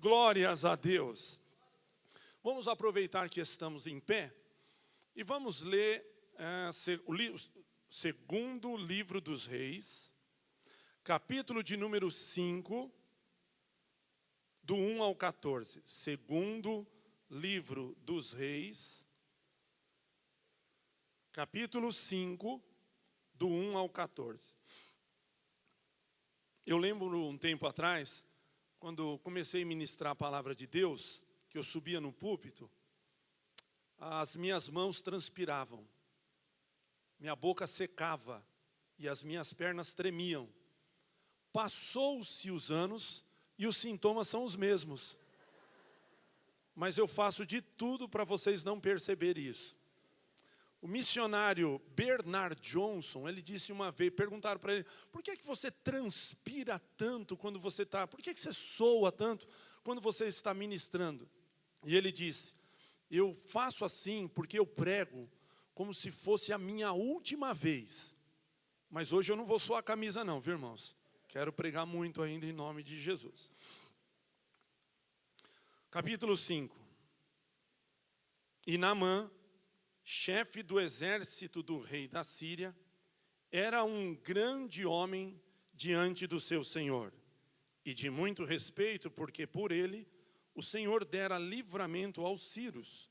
Glórias a Deus. Vamos aproveitar que estamos em pé e vamos ler o segundo livro dos Reis, capítulo de número 5, do 1 ao 14. Segundo livro dos Reis, capítulo 5, do 1 ao 14. Eu lembro um tempo atrás, quando comecei a ministrar a palavra de Deus, que eu subia no púlpito, as minhas mãos transpiravam, minha boca secava e as minhas pernas tremiam. Passou-se os anos e os sintomas são os mesmos. Mas eu faço de tudo para vocês não perceberem isso. O missionário Bernard Johnson, ele disse uma vez, perguntaram para ele, por que você transpira tanto quando você está, por que você soa tanto quando você está ministrando? E ele disse, eu faço assim porque eu prego como se fosse a minha última vez. Mas hoje eu não vou suar a camisa não, viu, irmãos? Quero pregar muito ainda em nome de Jesus. Capítulo 5. E Naamã, chefe do exército do rei da Síria, era um grande homem diante do seu senhor, e de muito respeito, porque por ele o Senhor dera livramento aos sírios,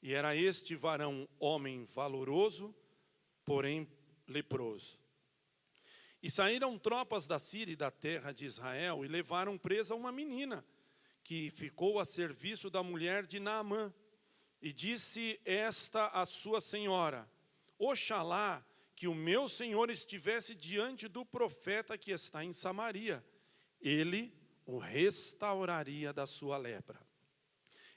e era este varão homem valoroso, porém leproso. E saíram tropas da Síria e da terra de Israel, e levaram presa uma menina, que ficou a serviço da mulher de Naamã. E disse esta a sua senhora, oxalá que o meu senhor estivesse diante do profeta que está em Samaria, ele o restauraria da sua lepra.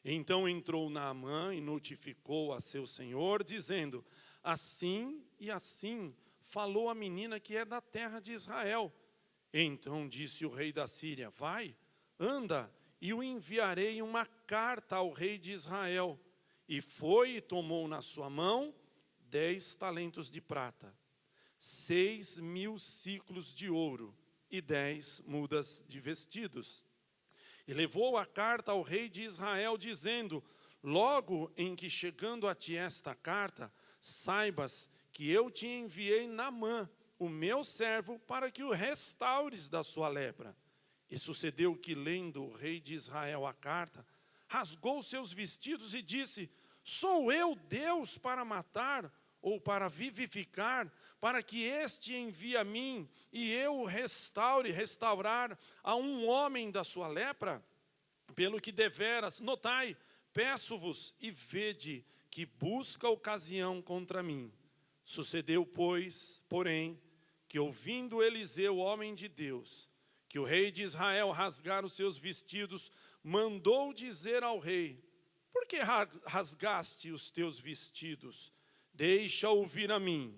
Então entrou Naamã e notificou a seu senhor, dizendo, assim e assim falou a menina que é da terra de Israel. Então disse o rei da Síria, vai, anda, e o enviarei uma carta ao rei de Israel. E foi e tomou na sua mão 10 talentos de prata, 6.000 ciclos de ouro e 10 mudas de vestidos. E levou a carta ao rei de Israel, dizendo, logo em que chegando a ti esta carta, saibas que eu te enviei Naamã, o meu servo, para que o restaures da sua lepra. E sucedeu que, lendo o rei de Israel a carta, rasgou seus vestidos e disse, sou eu Deus para matar ou para vivificar, para que este envie a mim e eu o restaurar a um homem da sua lepra? Pelo que deveras, notai, peço-vos e vede que busca ocasião contra mim. Sucedeu, pois, porém, que ouvindo Eliseu, homem de Deus, que o rei de Israel rasgara os seus vestidos, mandou dizer ao rei, por que rasgaste os teus vestidos? Deixa ouvir a mim,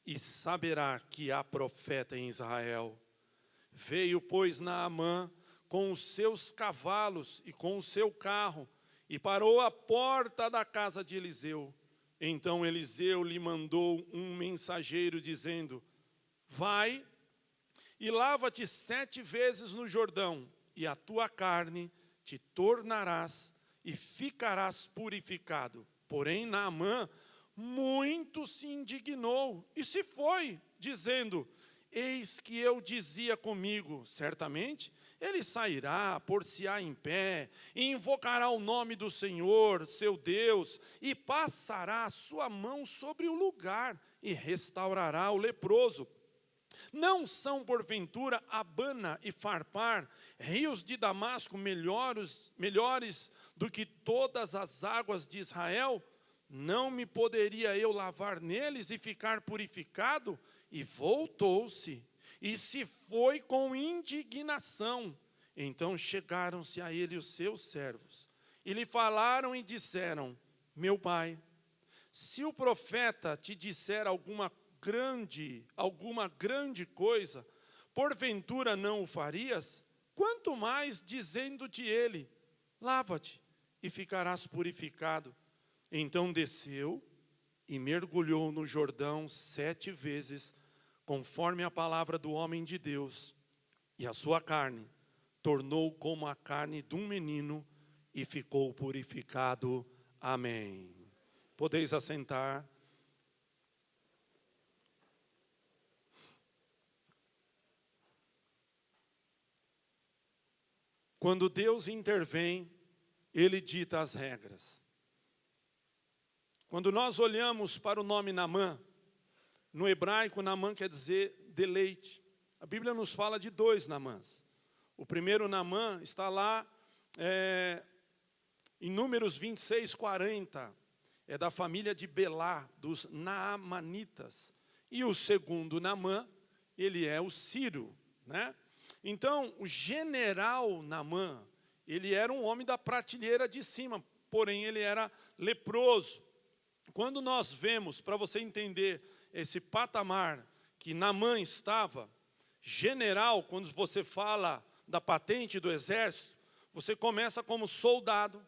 e saberá que há profeta em Israel. Veio, pois, Naamã com os seus cavalos e com o seu carro, e parou à porta da casa de Eliseu. Então Eliseu lhe mandou um mensageiro, dizendo, vai e lava-te 7 vezes no Jordão, e a tua carne te tornarás e ficarás purificado. Porém Naamã muito se indignou e se foi, dizendo, eis que eu dizia comigo, certamente ele sairá, pôr-se-á em pé, e invocará o nome do Senhor, seu Deus, e passará a sua mão sobre o lugar, e restaurará o leproso. Não são, porventura, Abana e Farpar, rios de Damasco, melhores do que todas as águas de Israel? Não me poderia eu lavar neles e ficar purificado? E voltou-se, e se foi com indignação. Então chegaram-se a ele os seus servos, e lhe falaram e disseram, meu pai, se o profeta te disser alguma grande coisa, porventura não o farias? Quanto mais dizendo-te ele, lava-te e ficarás purificado. Então desceu e mergulhou no Jordão 7 vezes, conforme a palavra do homem de Deus, e a sua carne tornou como a carne de um menino e ficou purificado. Amém. Podeis assentar. Quando Deus intervém, Ele dita as regras. Quando nós olhamos para o nome Naamã, no hebraico, Naamã quer dizer deleite. A Bíblia nos fala de 2 Naamãs. O primeiro Naamã está lá em Números 26, 40. É da família de Belá, dos Naamanitas. E o segundo Naamã, ele é o Ciro, né? Então, o general Naamã, ele era um homem da prateleira de cima, porém ele era leproso. Quando nós vemos, para você entender esse patamar que Naamã estava, general, quando você fala da patente do exército, você começa como soldado,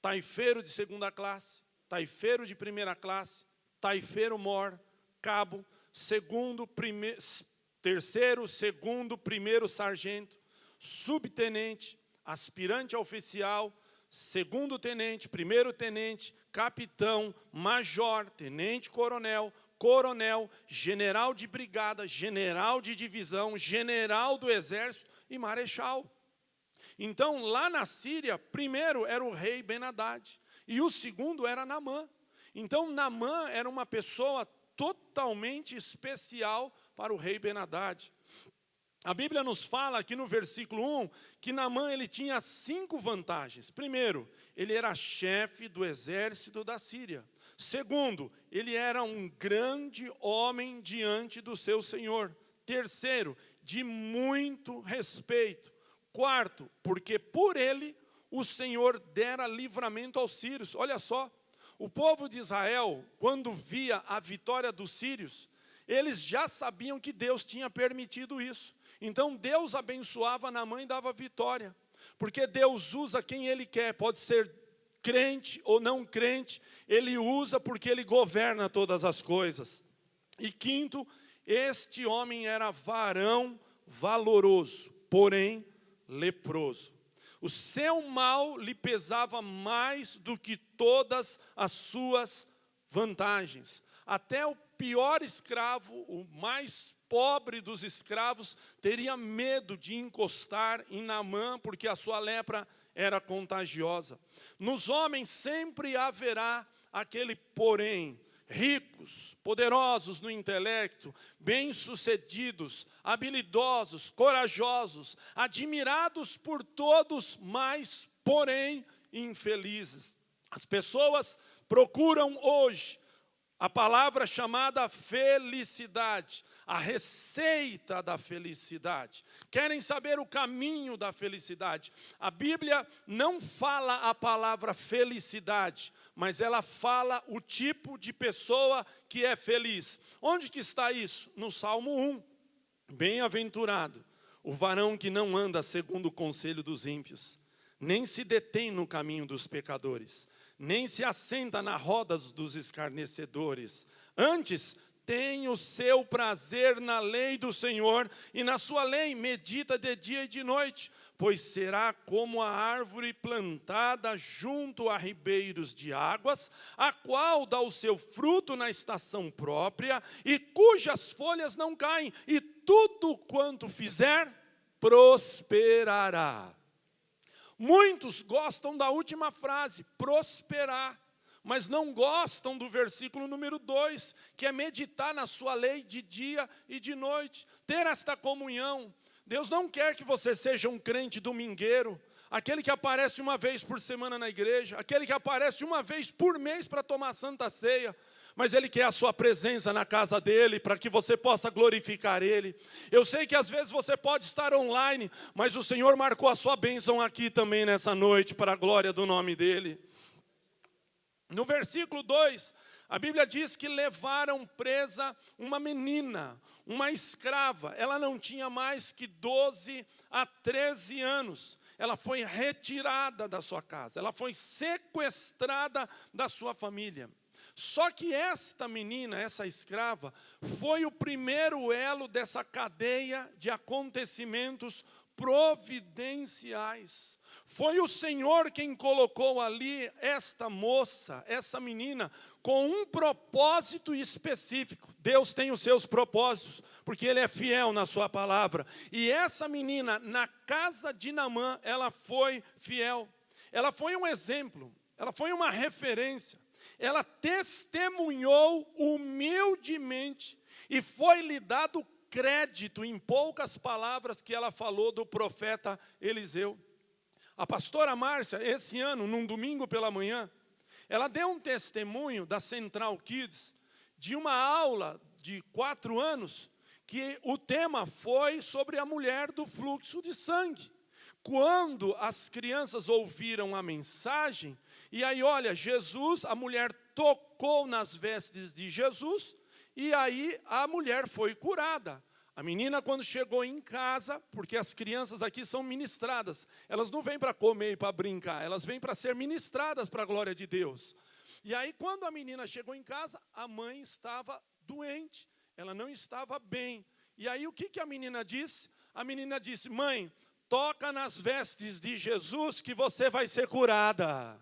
taifeiro de 2ª classe, taifeiro de 1ª classe, taifeiro mor, cabo, terceiro, segundo, primeiro sargento, subtenente, aspirante a oficial, segundo tenente, primeiro tenente, capitão, major, tenente coronel, coronel, general de brigada, general de divisão, general do exército e marechal. Então, lá na Síria, primeiro era o rei Ben-Hadad e o segundo era Naamã. Então, Naamã era uma pessoa totalmente especial para o rei Ben-Hadad. A Bíblia nos fala aqui no versículo 1 que Naamã ele tinha 5 vantagens. Primeiro, ele era chefe do exército da Síria. Segundo, ele era um grande homem diante do seu Senhor. Terceiro, de muito respeito. Quarto, porque por ele o Senhor dera livramento aos sírios. Olha só, o povo de Israel, quando via a vitória dos sírios, eles já sabiam que Deus tinha permitido isso. Então Deus abençoava Naamã e dava vitória. Porque Deus usa quem Ele quer, pode ser crente ou não crente, Ele usa porque Ele governa todas as coisas. E quinto, este homem era varão valoroso, porém leproso. O seu mal lhe pesava mais do que todas as suas vantagens. Até o pior escravo, o mais pobre dos escravos, teria medo de encostar em Naamã, porque a sua lepra era contagiosa. Nos homens sempre haverá aquele porém, ricos, poderosos no intelecto, bem-sucedidos, habilidosos, corajosos, admirados por todos, mas, porém, infelizes. As pessoas procuram hoje a palavra chamada felicidade, a receita da felicidade. Querem saber o caminho da felicidade. A Bíblia não fala a palavra felicidade, mas ela fala o tipo de pessoa que é feliz. Onde que está isso? No Salmo 1. Bem-aventurado o varão que não anda segundo o conselho dos ímpios, nem se detém no caminho dos pecadores, nem se assenta na roda dos escarnecedores. Antes, tem o seu prazer na lei do Senhor, e na sua lei medita de dia e de noite, pois será como a árvore plantada junto a ribeiros de águas, a qual dá o seu fruto na estação própria, e cujas folhas não caem, e tudo quanto fizer, prosperará. Muitos gostam da última frase, prosperar, mas não gostam do versículo número 2, que é meditar na sua lei de dia e de noite, ter esta comunhão. Deus não quer que você seja um crente domingueiro, aquele que aparece uma vez por semana na igreja, aquele que aparece uma vez por mês para tomar santa ceia, mas Ele quer a sua presença na casa dEle, para que você possa glorificar Ele. Eu sei que às vezes você pode estar online, mas o Senhor marcou a sua bênção aqui também nessa noite, para a glória do nome dEle. No versículo 2, a Bíblia diz que levaram presa uma menina, uma escrava. Ela não tinha mais que 12 a 13 anos. Ela foi retirada da sua casa, ela foi sequestrada da sua família. Só que esta menina, essa escrava, foi o primeiro elo dessa cadeia de acontecimentos providenciais. Foi o Senhor quem colocou ali esta moça, essa menina, com um propósito específico. Deus tem os seus propósitos, porque Ele é fiel na sua palavra. E essa menina, na casa de Naamã, ela foi fiel. Ela foi um exemplo, ela foi uma referência. Ela testemunhou humildemente e foi-lhe dado crédito, em poucas palavras, que ela falou do profeta Eliseu. A pastora Márcia, esse ano, num domingo pela manhã, ela deu um testemunho da Central Kids, de uma aula de 4 anos, que o tema foi sobre a mulher do fluxo de sangue. Quando as crianças ouviram a mensagem, e aí olha, Jesus, a mulher tocou nas vestes de Jesus, e aí a mulher foi curada. A menina, quando chegou em casa, porque as crianças aqui são ministradas, elas não vêm para comer e para brincar, elas vêm para ser ministradas para a glória de Deus. E aí, quando a menina chegou em casa, a mãe estava doente, ela não estava bem. E aí, o que a menina disse? A menina disse: mãe, toca nas vestes de Jesus que você vai ser curada.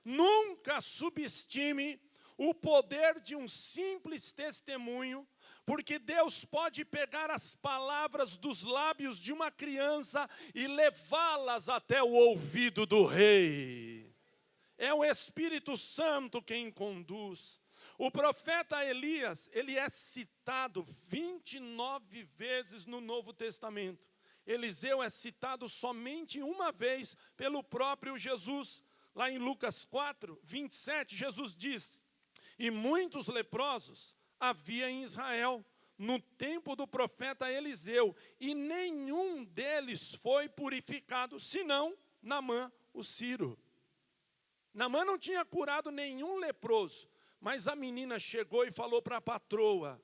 Nunca subestime o poder de um simples testemunho, porque Deus pode pegar as palavras dos lábios de uma criança e levá-las até o ouvido do rei. É o Espírito Santo quem conduz. O profeta Elias, ele é citado 29 vezes no Novo Testamento. Eliseu é citado somente uma vez pelo próprio Jesus. Lá em Lucas 4, 27, Jesus diz: e muitos leprosos havia em Israel, no tempo do profeta Eliseu, e nenhum deles foi purificado, senão Naamã, o Sírio. Naamã não tinha curado nenhum leproso, mas a menina chegou e falou para a patroa: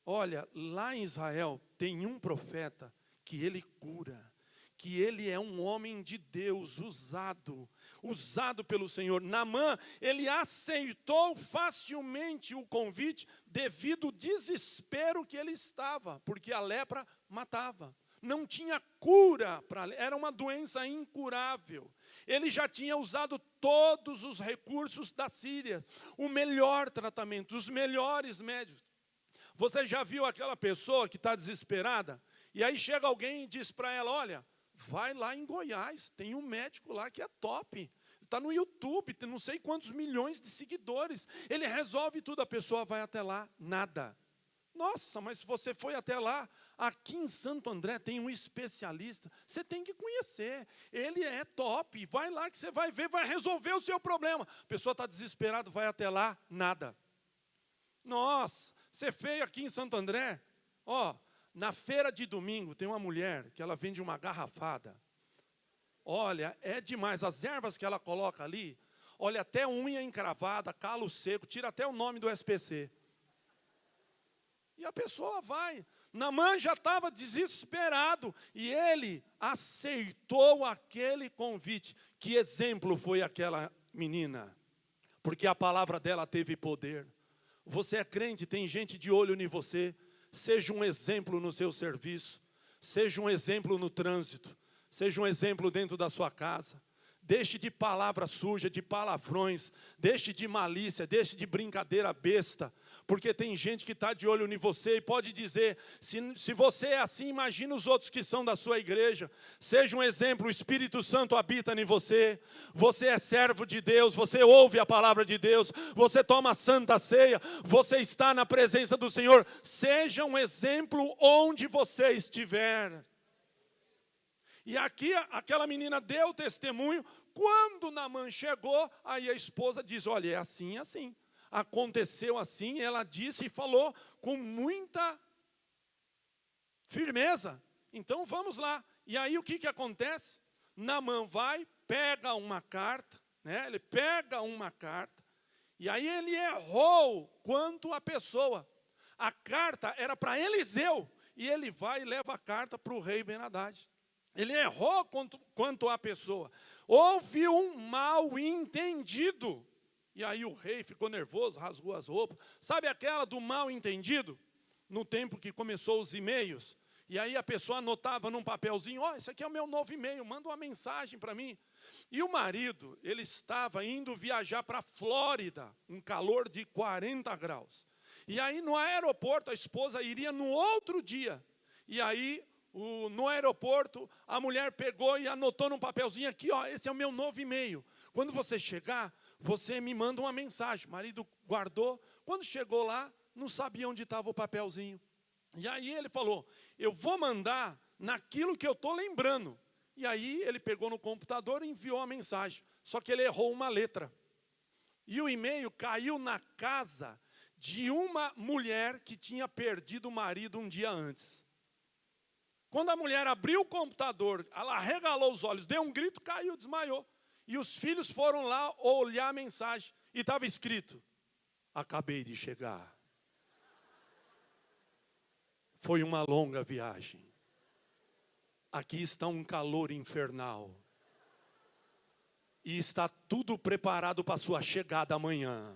olha, lá em Israel tem um profeta que ele cura, que ele é um homem de Deus, usado pelo Senhor. Naamã, ele aceitou facilmente o convite devido ao desespero que ele estava, porque a lepra matava. Não tinha cura, era uma doença incurável. Ele já tinha usado todos os recursos da Síria, o melhor tratamento, os melhores médicos. Você já viu aquela pessoa que está desesperada? E aí chega alguém e diz para ela: olha, vai lá em Goiás, tem um médico lá que é top. Está no YouTube, tem não sei quantos milhões de seguidores. Ele resolve tudo, a pessoa vai até lá, nada. Nossa, mas se você foi até lá, aqui em Santo André tem um especialista, você tem que conhecer. Ele é top, vai lá que você vai ver, vai resolver o seu problema. A pessoa está desesperada, vai até lá, nada. Nossa, você veio aqui em Santo André, ó, na feira de domingo tem uma mulher que ela vende uma garrafada. Olha, é demais, as ervas que ela coloca ali, olha, até unha encravada, calo seco, tira até o nome do SPC. E a pessoa vai. Naamã já estava desesperado e ele aceitou aquele convite. Que exemplo foi aquela menina? Porque a palavra dela teve poder. Você é crente, tem gente de olho em você. Seja um exemplo no seu serviço, seja um exemplo no trânsito, seja um exemplo dentro da sua casa. Deixe de palavra suja, de palavrões, deixe de malícia, deixe de brincadeira besta, porque tem gente que está de olho em você e pode dizer: se você é assim, imagina os outros que são da sua igreja. Seja um exemplo, o Espírito Santo habita em você, você é servo de Deus, você ouve a palavra de Deus, você toma a santa ceia, você está na presença do Senhor. Seja um exemplo onde você estiver. E aqui aquela menina deu testemunho. Quando Naamã chegou, aí a esposa diz: olha, é assim, assim. Aconteceu assim, ela disse e falou com muita firmeza. Então vamos lá. E aí o que acontece? Naamã vai, pega uma carta, né? Ele pega uma carta, e aí ele errou quanto à pessoa. A carta era para Eliseu, e ele vai e leva a carta para o rei Ben-Hadad. Ele errou quanto à pessoa. Houve um mal entendido. E aí o rei ficou nervoso, rasgou as roupas. Sabe aquela do mal entendido? No tempo que começou os e-mails. E aí a pessoa anotava num papelzinho, esse aqui é o meu novo e-mail, manda uma mensagem para mim. E o marido, ele estava indo viajar para a Flórida, um calor de 40 graus. E aí no aeroporto, a esposa iria no outro dia. E aí, no aeroporto, a mulher pegou e anotou num papelzinho aqui, esse é o meu novo e-mail. Quando você chegar, você me manda uma mensagem. O marido guardou. Quando chegou lá, não sabia onde estava o papelzinho. E aí ele falou, eu vou mandar naquilo que eu estou lembrando. E aí ele pegou no computador e enviou a mensagem. Só que ele errou uma letra. E o e-mail caiu na casa de uma mulher que tinha perdido o marido um dia antes. Quando a mulher abriu o computador, ela arregalou os olhos, deu um grito, caiu, desmaiou. E os filhos foram lá olhar a mensagem. E estava escrito, acabei de chegar. Foi uma longa viagem. Aqui está um calor infernal. E está tudo preparado para a sua chegada amanhã.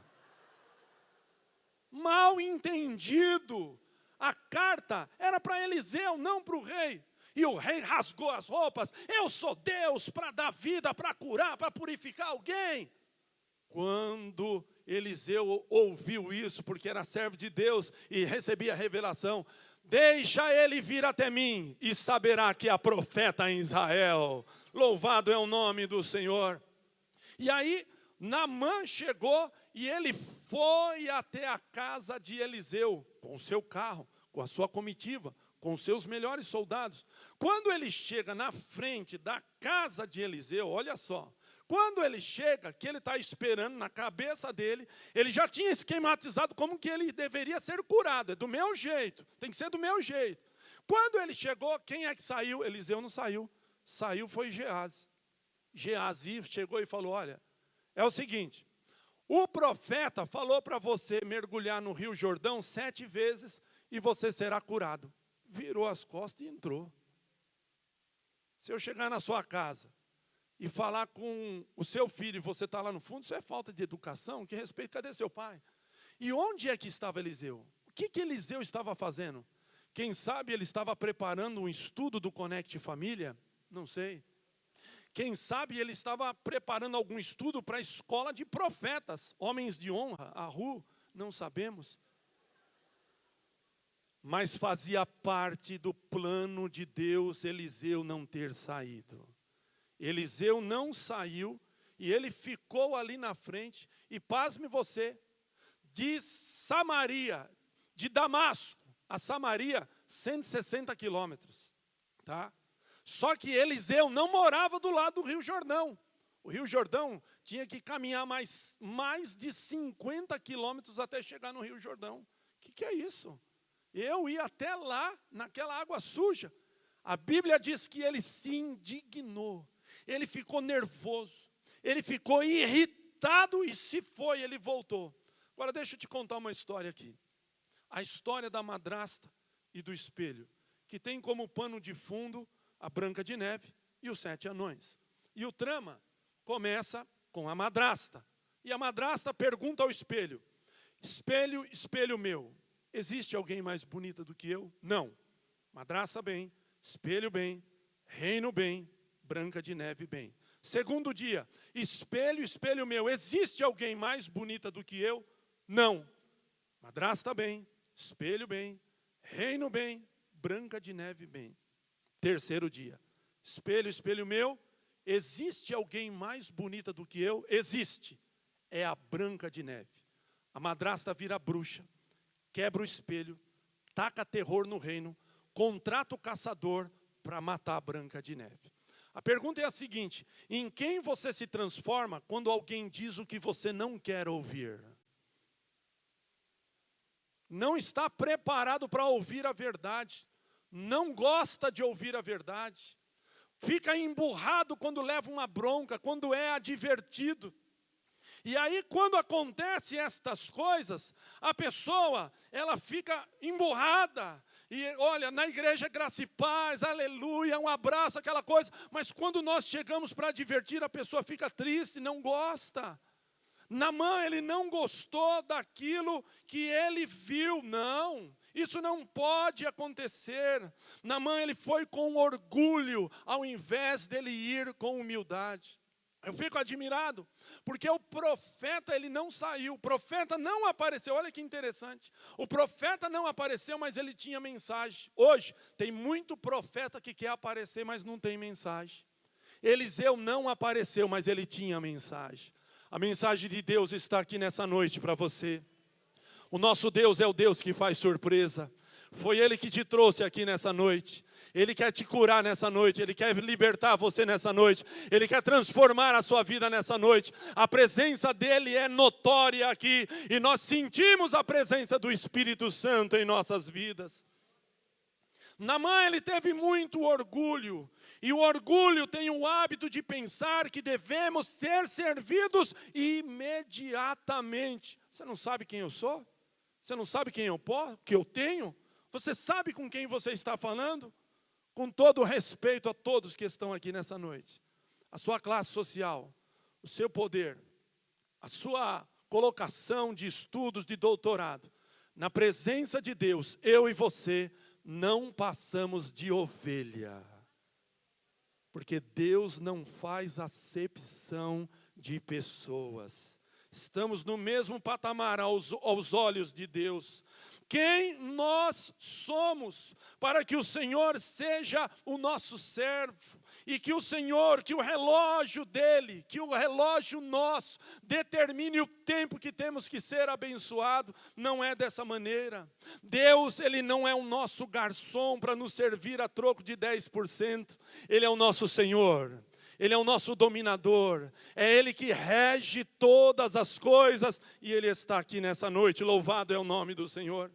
Mal entendido. A carta era para Eliseu, não para o rei. E o rei rasgou as roupas. Eu sou Deus para dar vida, para curar, para purificar alguém. Quando Eliseu ouviu isso, porque era servo de Deus e recebia a revelação, deixa ele vir até mim e saberá que há profeta em Israel. Louvado é o nome do Senhor. E aí Naamã chegou e ele foi até a casa de Eliseu, com o seu carro, com a sua comitiva, com os seus melhores soldados. Quando ele chega na frente da casa de Eliseu, olha só, quando ele chega, que ele está esperando na cabeça dele, ele já tinha esquematizado como que ele deveria ser curado, é do meu jeito, tem que ser do meu jeito. Quando ele chegou, quem é que saiu? Eliseu não saiu, saiu foi Geazi. Geazi chegou e falou, olha, é o seguinte, o profeta falou para você mergulhar no Rio Jordão 7 vezes e você será curado. Virou as costas e entrou. Se eu chegar na sua casa e falar com o seu filho e você está lá no fundo, isso é falta de educação, que respeito, cadê seu pai? E onde é que estava Eliseu? O que Eliseu estava fazendo? Quem sabe ele estava preparando um estudo do Conect Família? Não sei. Quem sabe ele estava preparando algum estudo para a escola de profetas, homens de honra, a RU, não sabemos. Mas fazia parte do plano de Deus Eliseu não ter saído. Eliseu não saiu e ele ficou ali na frente. E pasme você, de Samaria, de Damasco a Samaria, 160 quilômetros. Tá? Só que Eliseu não morava do lado do Rio Jordão. O Rio Jordão tinha que caminhar mais de 50 quilômetros até chegar no Rio Jordão. O que é isso? Eu ia até lá, naquela água suja. A Bíblia diz que ele se indignou. Ele ficou nervoso. Ele ficou irritado e se foi, ele voltou. Agora deixa eu te contar uma história aqui. A história da madrasta e do espelho, que tem como pano de fundo a Branca de Neve e os 7 anões. E o trama começa com a madrasta. E a madrasta pergunta ao espelho, espelho, espelho meu, existe alguém mais bonita do que eu? Não. Madrasta bem, espelho bem, reino bem, Branca de Neve bem. Segundo dia, espelho, espelho meu, existe alguém mais bonita do que eu? Não. Madrasta bem, espelho bem, reino bem, Branca de Neve bem. Terceiro dia, espelho, espelho meu, existe alguém mais bonita do que eu? Existe. É a Branca de Neve. A madrasta vira bruxa, quebra o espelho, taca terror no reino, contrata o caçador para matar a Branca de Neve. A pergunta é a seguinte, em quem você se transforma quando alguém diz o que você não quer ouvir? Não está preparado para ouvir a verdade, não gosta de ouvir a verdade, fica emburrado quando leva uma bronca, quando é advertido. E aí quando acontecem estas coisas, a pessoa, ela fica emburrada. E olha, na igreja graça e paz, aleluia, um abraço, aquela coisa. Mas quando nós chegamos para advertir, a pessoa fica triste, não gosta. Naamã, ele não gostou daquilo que ele viu, não. Isso não pode acontecer. Naamã, ele foi com orgulho, ao invés dele ir com humildade. Eu fico admirado, porque o profeta, ele não saiu, o profeta não apareceu. Olha que interessante, o profeta não apareceu, mas ele tinha mensagem. Hoje, tem muito profeta que quer aparecer, mas não tem mensagem. Eliseu não apareceu, mas ele tinha mensagem. A mensagem de Deus está aqui nessa noite para você. O nosso Deus é o Deus que faz surpresa. Foi Ele que te trouxe aqui nessa noite. Ele quer te curar nessa noite. Ele quer libertar você nessa noite. Ele quer transformar a sua vida nessa noite. A presença dEle é notória aqui. E nós sentimos a presença do Espírito Santo em nossas vidas. Naamã, ele teve muito orgulho. E o orgulho tem o hábito de pensar que devemos ser servidos imediatamente. Você não sabe quem eu sou? Você não sabe quem eu posso, que eu tenho? Você sabe com quem você está falando? Com todo o respeito a todos que estão aqui nessa noite. A sua classe social, o seu poder, a sua colocação de estudos de doutorado. Na presença de Deus, eu e você não passamos de ovelha. Porque Deus não faz acepção de pessoas. Estamos no mesmo patamar aos olhos de Deus. Quem nós somos para que o Senhor seja o nosso servo e que o Senhor, que o relógio dele, que o relógio nosso determine o tempo que temos que ser abençoado? Não é dessa maneira. Deus, ele não é o nosso garçom para nos servir a troco de 10%. Ele é o nosso Senhor. Ele é o nosso dominador, é Ele que rege todas as coisas, e Ele está aqui nessa noite, louvado é o nome do Senhor.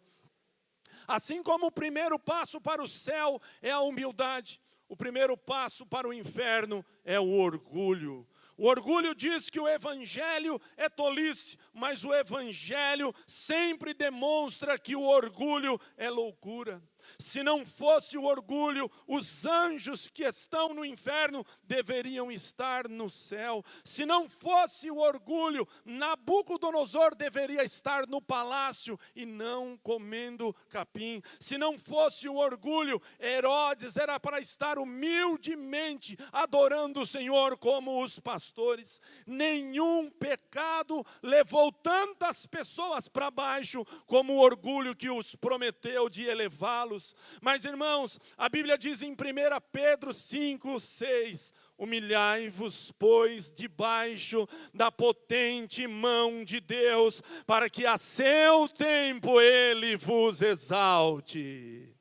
Assim como o primeiro passo para o céu é a humildade, o primeiro passo para o inferno é o orgulho. O orgulho diz que o evangelho é tolice, mas o evangelho sempre demonstra que o orgulho é loucura. Se não fosse o orgulho, os anjos que estão no inferno deveriam estar no céu. Se não fosse o orgulho, Nabucodonosor deveria estar no palácio e não comendo capim. Se não fosse o orgulho, Herodes era para estar humildemente adorando o Senhor como os pastores. Nenhum pecado levou tantas pessoas para baixo como o orgulho que os prometeu de elevá-los. Mas, irmãos, a Bíblia diz em 1 Pedro 5:6, humilhai-vos, pois, debaixo da potente mão de Deus, para que a seu tempo Ele vos exalte.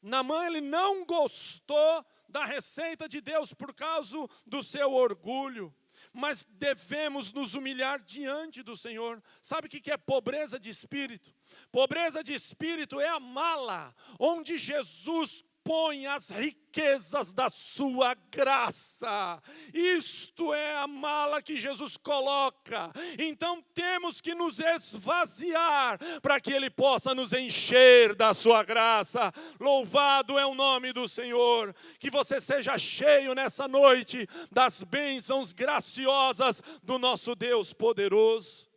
Naamã, ele não gostou da receita de Deus por causa do seu orgulho. Mas devemos nos humilhar diante do Senhor. Sabe o que é pobreza de espírito? Pobreza de espírito é a mala onde Jesus põe as riquezas da sua graça. Isto é a mala que Jesus coloca. Então temos que nos esvaziar para que Ele possa nos encher da sua graça. Louvado é o nome do Senhor. Que você seja cheio nessa noite das bênçãos graciosas do nosso Deus poderoso.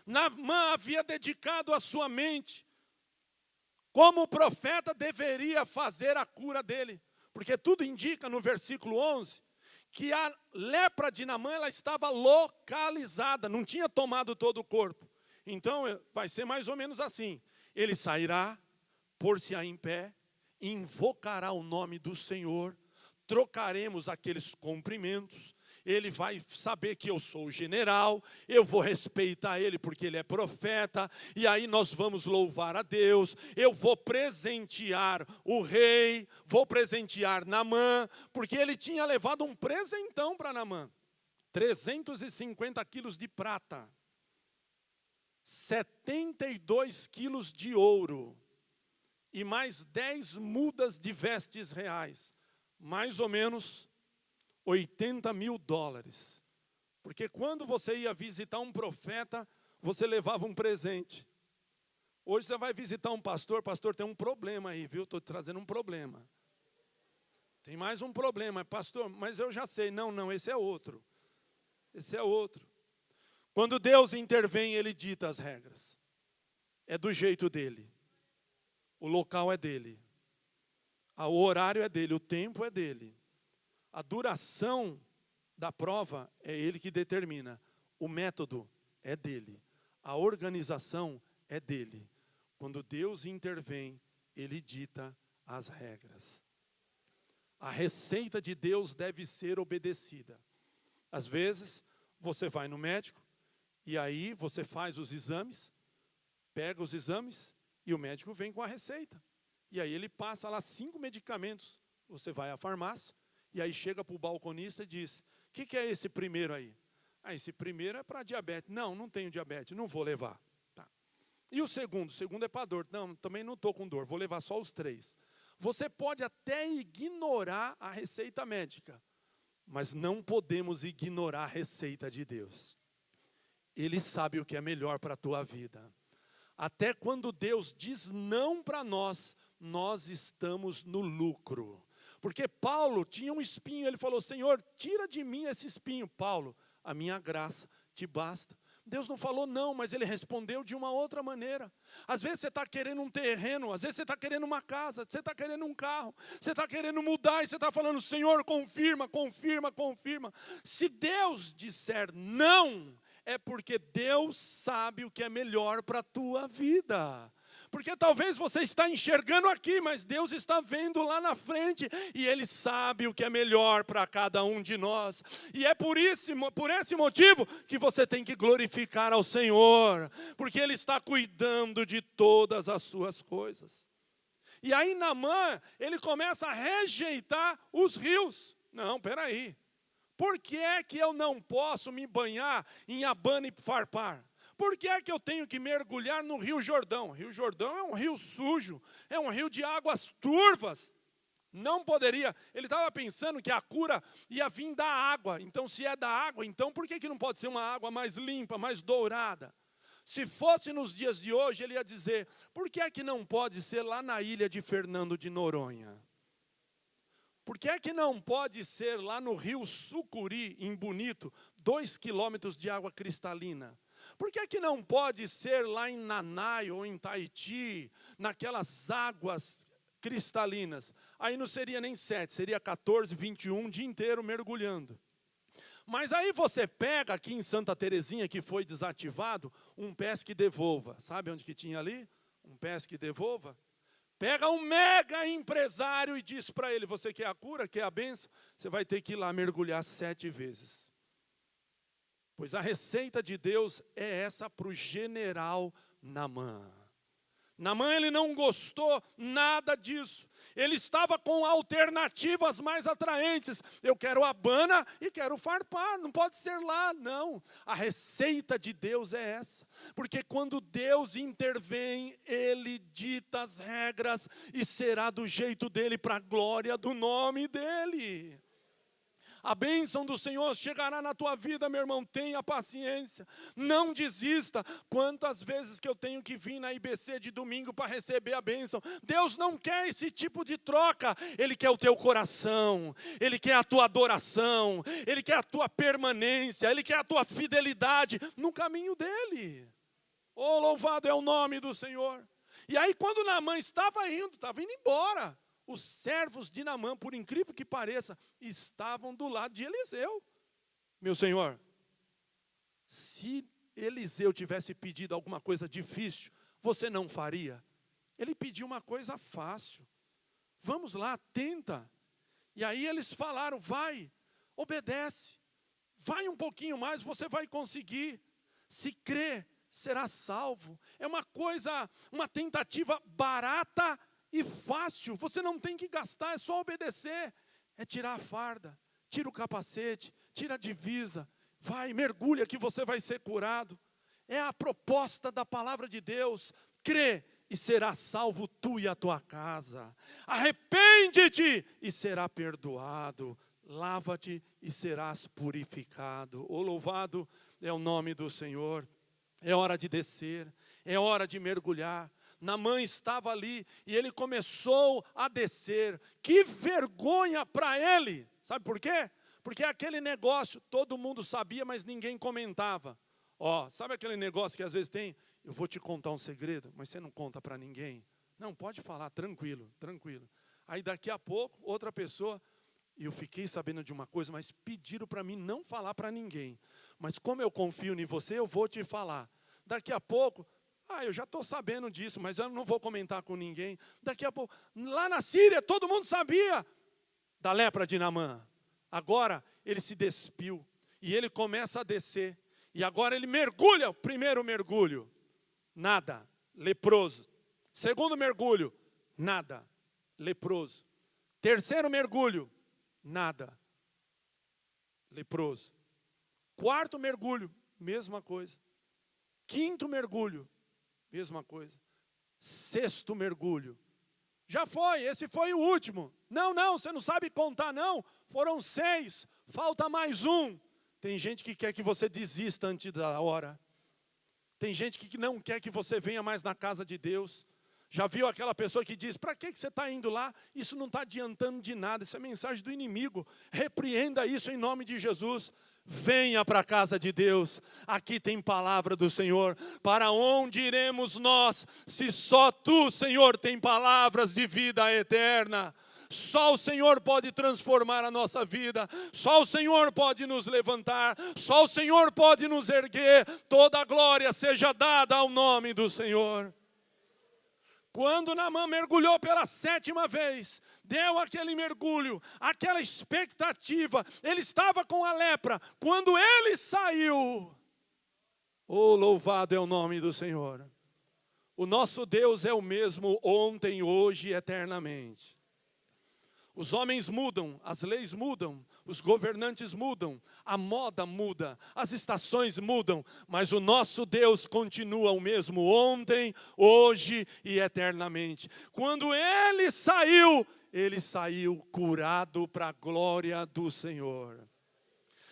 Naamã havia dedicado a sua mente como o profeta deveria fazer a cura dele. Porque tudo indica no versículo 11 que a lepra de Naamã, ela estava localizada, não tinha tomado todo o corpo. Então vai ser mais ou menos assim: ele sairá, pôr-se-á em pé, invocará o nome do Senhor, trocaremos aqueles cumprimentos. Ele vai saber que eu sou o general, eu vou respeitar ele porque ele é profeta, e aí nós vamos louvar a Deus. Eu vou presentear o rei, vou presentear Naamã, porque ele tinha levado um presentão para Naamã. 350 quilos de prata, 72 quilos de ouro, e mais 10 mudas de vestes reais, mais ou menos $80 mil. Porque quando você ia visitar um profeta, você levava um presente. Hoje você vai visitar um pastor, pastor, tem um problema aí, viu? Estou trazendo um problema. Tem mais um problema, pastor, mas eu já sei. Não, esse é outro. Esse é outro. Quando Deus intervém, Ele dita as regras. é do jeito dele. O local é dele. O horário é dele, o tempo é dele. A duração da prova é ele que determina. O método é dele. A organização é dele. Quando Deus intervém, ele dita as regras. A receita de Deus deve ser obedecida. Às vezes, você vai no médico, e aí você faz os exames, pega os exames, e o médico vem com a receita. E aí ele passa lá 5 medicamentos. Você vai à farmácia, e aí chega para o balconista e diz, o que é esse primeiro aí? Esse primeiro é para diabetes. Não tenho diabetes, não vou levar. Tá. E o segundo? O segundo é para dor. Não, também não estou com dor, vou levar só os 3. Você pode até ignorar a receita médica, mas não podemos ignorar a receita de Deus. Ele sabe o que é melhor para a tua vida. Até quando Deus diz não para nós, nós estamos no lucro. Porque Paulo tinha um espinho, ele falou, Senhor, tira de mim esse espinho. Paulo, a minha graça te basta. Deus não falou não, mas ele respondeu de uma outra maneira. Às vezes você está querendo um terreno, às vezes você está querendo uma casa, você está querendo um carro, você está querendo mudar e você está falando, Senhor, confirma, confirma, confirma. Se Deus disser não, é porque Deus sabe o que é melhor para a tua vida. Porque talvez você está enxergando aqui, mas Deus está vendo lá na frente, e Ele sabe o que é melhor para cada um de nós. E é por esse motivo que você tem que glorificar ao Senhor, porque Ele está cuidando de todas as suas coisas. E aí Naamã, ele começa a rejeitar os rios. Não, peraí. Por que é que eu não posso me banhar em Abana e Farpar? Por que é que eu tenho que mergulhar no Rio Jordão? O Rio Jordão é um rio sujo, é um rio de águas turvas. Não poderia. Ele estava pensando que a cura ia vir da água. Então, se é da água, então por que não pode ser uma água mais limpa, mais dourada? Se fosse nos dias de hoje, ele ia dizer, por que é que não pode ser lá na ilha de Fernando de Noronha? Por que é que não pode ser lá no rio Sucuri, em Bonito, 2 quilômetros de água cristalina? Por que é que não pode ser lá em Nanai ou em Tahiti, naquelas águas cristalinas? Aí não seria nem 7, seria 14, 21, o dia inteiro mergulhando. Mas aí você pega aqui em Santa Terezinha, que foi desativado, um pesque devolva. Sabe onde que tinha ali? Um pesque devolva. Pega um mega empresário e diz para ele, você quer a cura, quer a bênção? Você vai ter que ir lá mergulhar 7 vezes. Pois a receita de Deus é essa para o general Naamã. Naamã, ele não gostou nada disso. Ele estava com alternativas mais atraentes. Eu quero Abana e quero Farpar. Não pode ser lá, não. A receita de Deus é essa. Porque quando Deus intervém, Ele dita as regras e será do jeito dEle, para a glória do nome dEle. A bênção do Senhor chegará na tua vida, meu irmão, tenha paciência, não desista. Quantas vezes que eu tenho que vir na IBC de domingo para receber a bênção? Deus não quer esse tipo de troca, Ele quer o teu coração, Ele quer a tua adoração, Ele quer a tua permanência, Ele quer a tua fidelidade no caminho dEle. Oh, louvado é o nome do Senhor. E aí quando Naamã estava indo embora, os servos de Naamã, por incrível que pareça, estavam do lado de Eliseu. Meu senhor, se Eliseu tivesse pedido alguma coisa difícil, você não faria? Ele pediu uma coisa fácil. Vamos lá, tenta. E aí eles falaram, vai, obedece. Vai um pouquinho mais, você vai conseguir. Se crê, será salvo. É uma coisa, uma tentativa barata e fácil, você não tem que gastar, é só obedecer. É tirar a farda, tira o capacete, tira a divisa, vai, mergulha que você vai ser curado. É a proposta da palavra de Deus. Crê e será salvo tu e a tua casa. Arrepende-te e será perdoado. Lava-te e serás purificado. Oh, louvado é o nome do Senhor. É hora de descer, é hora de mergulhar. Naamã estava ali e ele começou a descer. Que vergonha para ele! Sabe por quê? Porque aquele negócio todo mundo sabia, mas ninguém comentava. Ó, sabe aquele negócio que às vezes tem? Eu vou te contar um segredo, mas você não conta para ninguém. Não, pode falar, tranquilo, tranquilo. Aí daqui a pouco, outra pessoa, eu fiquei sabendo de uma coisa, mas pediram para mim não falar para ninguém. Mas como eu confio em você, eu vou te falar. Daqui a pouco, eu já estou sabendo disso, mas eu não vou comentar com ninguém. Daqui a pouco, lá na Síria, todo mundo sabia da lepra de Naamã. Agora, ele se despiu e ele começa a descer. E agora ele mergulha, o primeiro mergulho, nada, leproso. Segundo mergulho, nada, leproso. Terceiro mergulho, nada, leproso. Quarto mergulho, mesma coisa. Quinto mergulho, mesma coisa. Sexto mergulho, já foi, esse foi o último. Não, você não sabe contar não, foram 6, falta mais um. Tem gente que quer que você desista antes da hora. Tem gente que não quer que você venha mais na casa de Deus. Já viu aquela pessoa que diz, para que você está indo lá? Isso não está adiantando de nada, isso é mensagem do inimigo. Repreenda isso em nome de Jesus. Venha para a casa de Deus, aqui tem palavra do Senhor. Para onde iremos nós, se só Tu, Senhor, tem palavras de vida eterna? Só o Senhor pode transformar a nossa vida, só o Senhor pode nos levantar, só o Senhor pode nos erguer. Toda a glória seja dada ao nome do Senhor. Quando Naamã mergulhou pela 7ª vez, deu aquele mergulho, aquela expectativa, ele estava com a lepra. Quando ele saiu, louvado é o nome do Senhor. O nosso Deus é o mesmo ontem, hoje e eternamente. Os homens mudam, as leis mudam, os governantes mudam, a moda muda, as estações mudam, mas o nosso Deus continua o mesmo ontem, hoje e eternamente. Quando ele saiu curado para a glória do Senhor.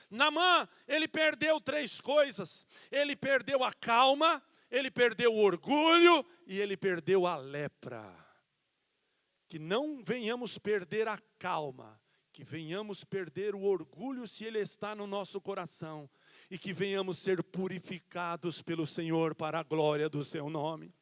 Naamã, ele perdeu 3 coisas. Ele perdeu a calma, ele perdeu o orgulho e ele perdeu a lepra. Que não venhamos perder a calma, que venhamos perder o orgulho se ele está no nosso coração, e que venhamos ser purificados pelo Senhor para a glória do seu nome.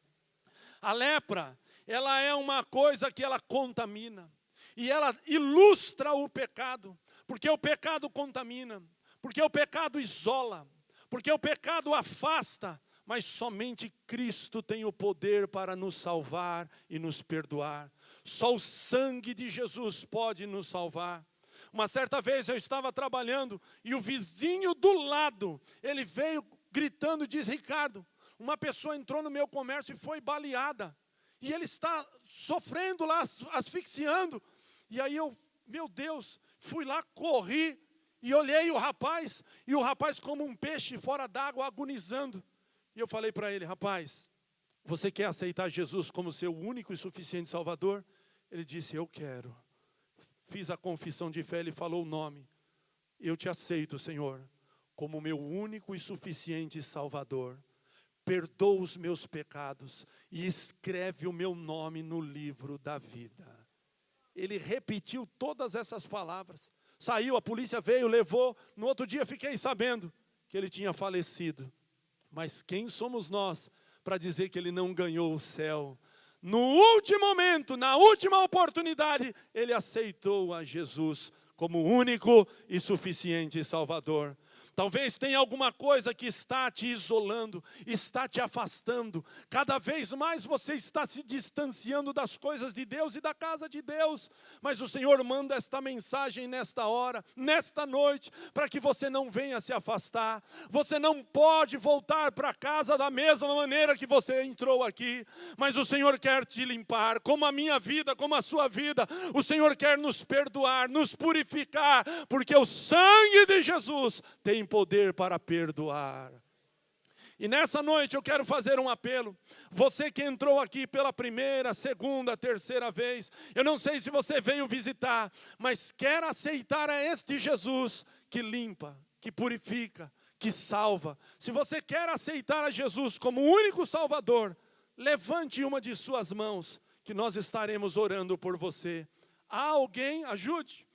A lepra, ela é uma coisa que ela contamina, e ela ilustra o pecado, porque o pecado contamina, porque o pecado isola, porque o pecado afasta, mas somente Cristo tem o poder para nos salvar e nos perdoar. Só o sangue de Jesus pode nos salvar. Uma certa vez eu estava trabalhando e o vizinho do lado, ele veio gritando e disse, Ricardo, uma pessoa entrou no meu comércio e foi baleada. E ele está sofrendo lá, asfixiando. E aí eu, meu Deus, fui lá, corri e olhei o rapaz. E o rapaz como um peixe fora d'água, agonizando. E eu falei para ele, rapaz, você quer aceitar Jesus como seu único e suficiente Salvador? Ele disse, eu quero. Fiz a confissão de fé, ele falou o nome. Eu te aceito, Senhor, como meu único e suficiente Salvador. Perdoa os meus pecados e escreve o meu nome no livro da vida. Ele repetiu todas essas palavras. Saiu, a polícia veio, levou. No outro dia fiquei sabendo que ele tinha falecido. Mas quem somos nós para dizer que ele não ganhou o céu? No último momento, na última oportunidade, ele aceitou a Jesus como único e suficiente Salvador. Talvez tenha alguma coisa que está te isolando, está te afastando. Cada vez mais você está se distanciando das coisas de Deus e da casa de Deus. Mas o Senhor manda esta mensagem nesta hora, nesta noite, para que você não venha se afastar. Você não pode voltar para casa da mesma maneira que você entrou aqui. Mas o Senhor quer te limpar, como a minha vida, como a sua vida. O Senhor quer nos perdoar, nos purificar, porque o sangue de Jesus tem poder para perdoar. E nessa noite eu quero fazer um apelo. Você que entrou aqui pela primeira, segunda, terceira vez, eu não sei se você veio visitar, mas quer aceitar a este Jesus que limpa, que purifica, que salva. Se você quer aceitar a Jesus como único Salvador, levante uma de suas mãos, que nós estaremos orando por você. Há alguém? Ajude.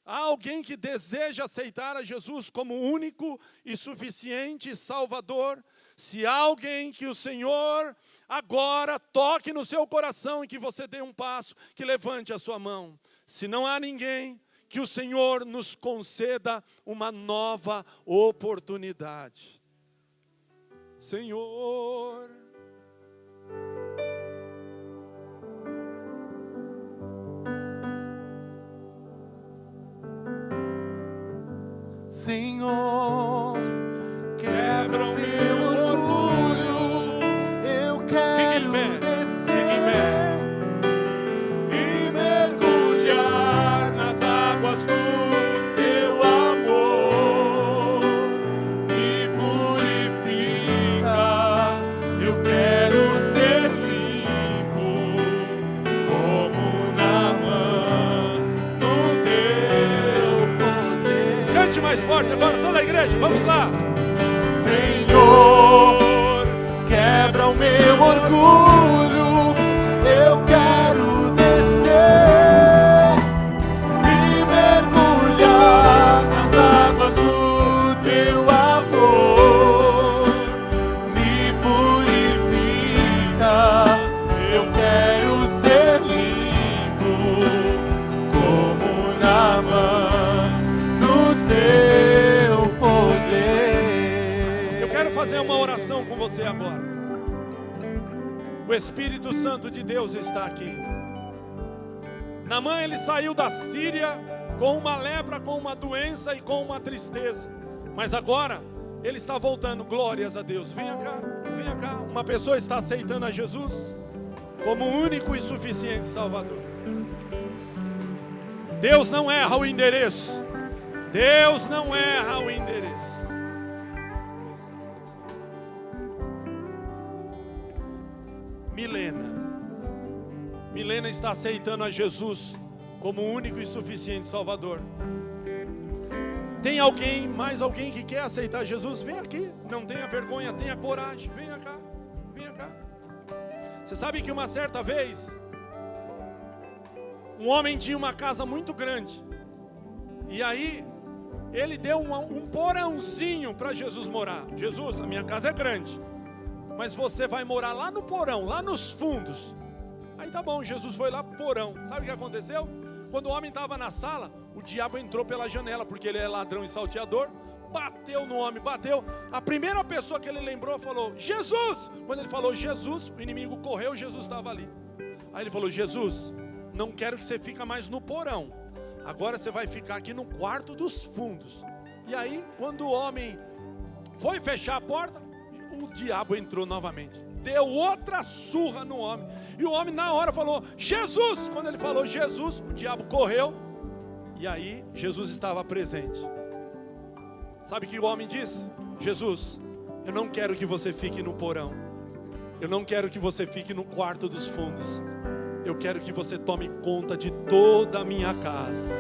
Há alguém que deseja aceitar a Jesus como único e suficiente Salvador? Se há alguém, que o Senhor agora toque no seu coração e que você dê um passo, que levante a sua mão. Se não há ninguém, que o Senhor nos conceda uma nova oportunidade. Senhor, Senhor, quebra o meu orgulho, eu quero descer e mergulhar nas águas do teu amor. Me purifica, eu quero ser limpo, como Naamã, no teu poder. Cante mais forte agora, toda a igreja, vamos lá. Senhor, quebra o meu orgulho, eu quero descer e mergulhar nas águas do teu amor. Me purifica, eu quero ser limpo, como Naamã, no seu poder. Eu quero fazer uma oração com você agora. O Espírito Santo de Deus está aqui. Naamã, ele saiu da Síria com uma lepra, com uma doença e com uma tristeza. Mas agora, ele está voltando, glórias a Deus. Venha cá, venha cá. Uma pessoa está aceitando a Jesus como o único e suficiente Salvador. Deus não erra o endereço. Deus não erra o endereço. Milena está aceitando a Jesus como o único e suficiente Salvador. Tem alguém, mais alguém que quer aceitar Jesus? Vem aqui, não tenha vergonha, tenha coragem, venha cá, venha cá. Você sabe que uma certa vez, um homem tinha uma casa muito grande, e aí ele deu um porãozinho para Jesus morar. Jesus, a minha casa é grande, mas você vai morar lá no porão, lá nos fundos. Aí tá bom, Jesus foi lá pro porão. Sabe o que aconteceu? Quando o homem estava na sala, o diabo entrou pela janela, porque ele é ladrão e salteador. Bateu no homem, bateu. A primeira pessoa que ele lembrou falou, Jesus! Quando ele falou Jesus, o inimigo correu, Jesus estava ali. Aí ele falou, Jesus, não quero que você fique mais no porão. Agora você vai ficar aqui no quarto dos fundos. E aí, quando o homem foi fechar a porta, o diabo entrou novamente. Deu outra surra no homem. E o homem na hora falou, Jesus! Quando ele falou Jesus, o diabo correu. E aí, Jesus estava presente. Sabe o que o homem disse? Jesus, eu não quero que você fique no porão. Eu não quero que você fique no quarto dos fundos. Eu quero que você tome conta de toda a minha casa.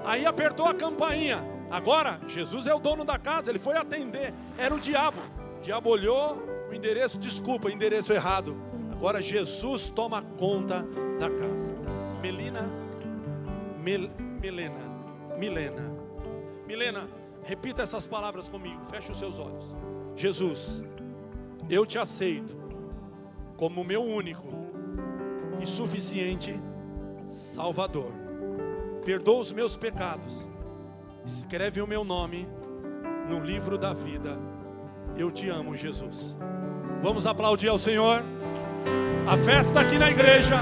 Aí apertou a campainha. Agora, Jesus é o dono da casa. Ele foi atender. Era o diabo. O diabo olhou o endereço. Desculpa, endereço errado. Agora Jesus toma conta da casa. Milena, repita essas palavras comigo. Feche os seus olhos. Jesus, eu te aceito como meu único e suficiente Salvador. Perdoa os meus pecados. Escreve o meu nome no livro da vida. Eu te amo, Jesus. Vamos aplaudir ao Senhor. A festa aqui na igreja,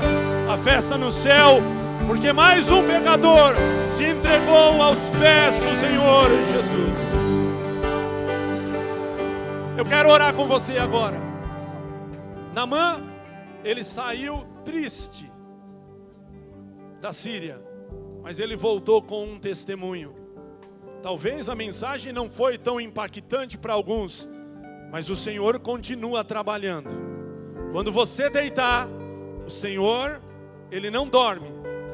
a festa no céu, porque mais um pecador se entregou aos pés do Senhor Jesus. Eu quero orar com você agora. Naamã, ele saiu triste da Síria, mas ele voltou com um testemunho. Talvez a mensagem não foi tão impactante para alguns, mas o Senhor continua trabalhando. Quando você deitar, o Senhor, Ele não dorme,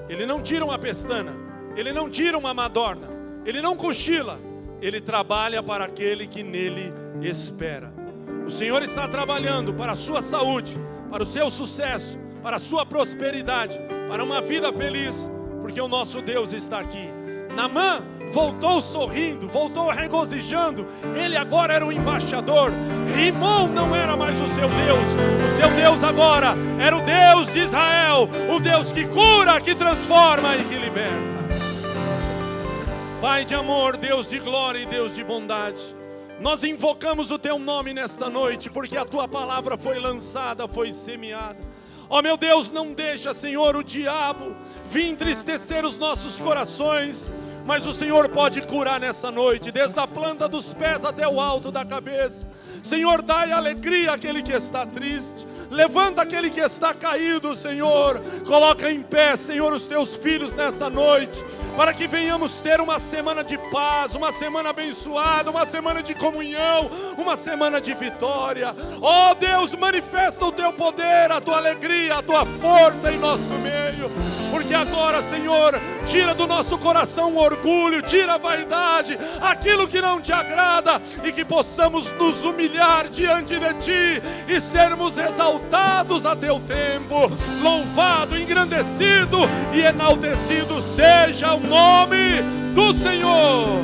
Ele não tira uma pestana, Ele não tira uma madorna, Ele não cochila, Ele trabalha para aquele que nele espera. O Senhor está trabalhando para a sua saúde, para o seu sucesso, para a sua prosperidade, para uma vida feliz. porque o nosso Deus está aqui. Naamã voltou sorrindo, voltou regozijando. Ele agora era o embaixador. Rimon não era mais o seu Deus agora era o Deus de Israel, o Deus que cura, que transforma e que liberta. Pai de amor, Deus de glória e Deus de bondade, nós invocamos o teu nome nesta noite, porque a tua palavra foi lançada, foi semeada. Ó meu Deus, não deixa, Senhor, o diabo vir entristecer os nossos corações, mas o Senhor pode curar nessa noite, desde a planta dos pés até o alto da cabeça. Senhor, dai alegria àquele que está triste, levanta aquele que está caído, Senhor. Coloca em pé, Senhor, os teus filhos nessa noite, para que venhamos ter uma semana de paz, uma semana abençoada, uma semana de comunhão, uma semana de vitória. Ó Deus, manifesta o teu poder, a tua alegria, a tua força em nosso meio, porque agora, Senhor, tira do nosso coração o orgulho, tira a vaidade, aquilo que não te agrada, e que possamos nos humilhar diante de ti e sermos exaltados a teu tempo. Louvado, engrandecido e enaltecido seja o nome do Senhor.